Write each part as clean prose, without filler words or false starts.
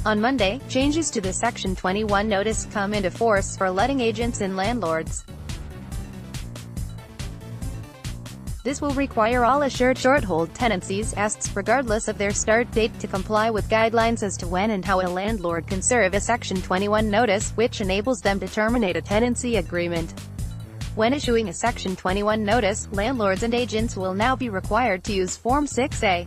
On Monday, changes to the Section 21 notice come into force for letting agents and landlords. This will require all assured shorthold tenancies ASTs, regardless of their start date, to comply with guidelines as to when and how a landlord can serve a Section 21 notice, which enables them to terminate a tenancy agreement. When issuing a Section 21 notice, landlords and agents will now be required to use Form 6A.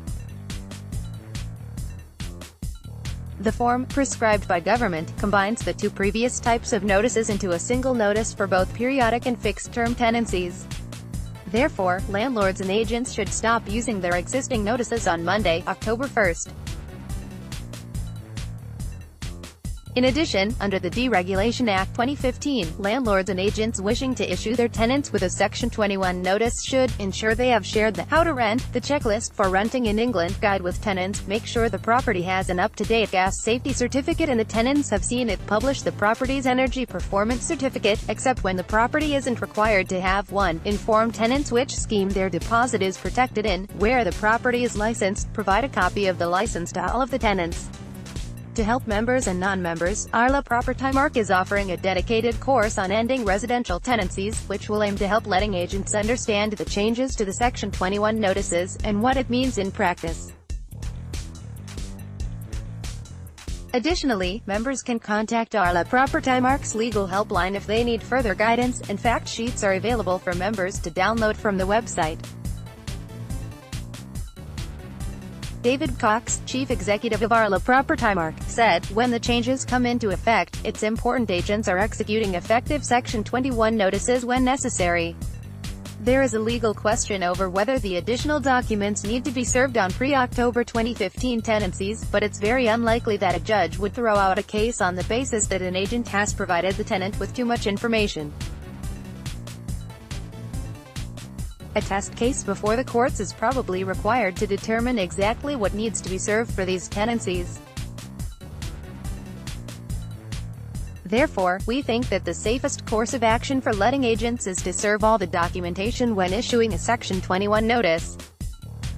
The form, prescribed by government, combines the two previous types of notices into a single notice for both periodic and fixed-term tenancies. Therefore, landlords and agents should stop using their existing notices on Monday, October 1st. In addition, under the Deregulation Act 2015, landlords and agents wishing to issue their tenants with a Section 21 notice should ensure they have shared the How to Rent, the Checklist for Renting in England guide with tenants, make sure the property has an up-to-date gas safety certificate and the tenants have seen it, publish the property's energy performance certificate, except when the property isn't required to have one, inform tenants which scheme their deposit is protected in, where the property is licensed, provide a copy of the license to all of the tenants. To help members and non-members, Arla Propertymark is offering a dedicated course on ending residential tenancies, which will aim to help letting agents understand the changes to the Section 21 notices, and what it means in practice. Additionally, members can contact Arla Propertymark's legal helpline if they need further guidance, and fact sheets are available for members to download from the website. David Cox, chief executive of Arla Propertymark, said, "When the changes come into effect, it's important agents are executing effective Section 21 notices when necessary. There is a legal question over whether the additional documents need to be served on pre-October 2015 tenancies, but it's very unlikely that a judge would throw out a case on the basis that an agent has provided the tenant with too much information. A test case before the courts is probably required to determine exactly what needs to be served for these tenancies. Therefore, we think that the safest course of action for letting agents is to serve all the documentation when issuing a Section 21 notice."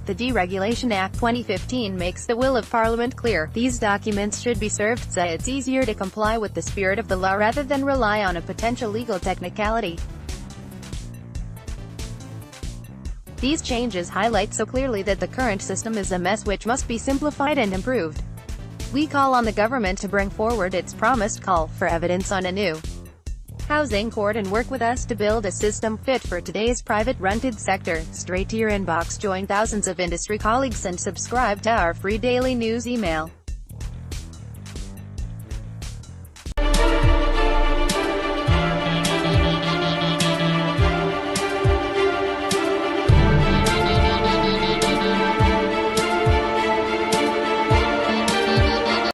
The Deregulation Act 2015 makes the will of Parliament clear. These documents should be served so it's easier to comply with the spirit of the law rather than rely on a potential legal technicality. These changes highlight so clearly that the current system is a mess which must be simplified and improved. We call on the government to bring forward its promised call for evidence on a new housing court and work with us to build a system fit for today's private rented sector. Straight to your inbox. Join thousands of industry colleagues and subscribe to our free daily news email.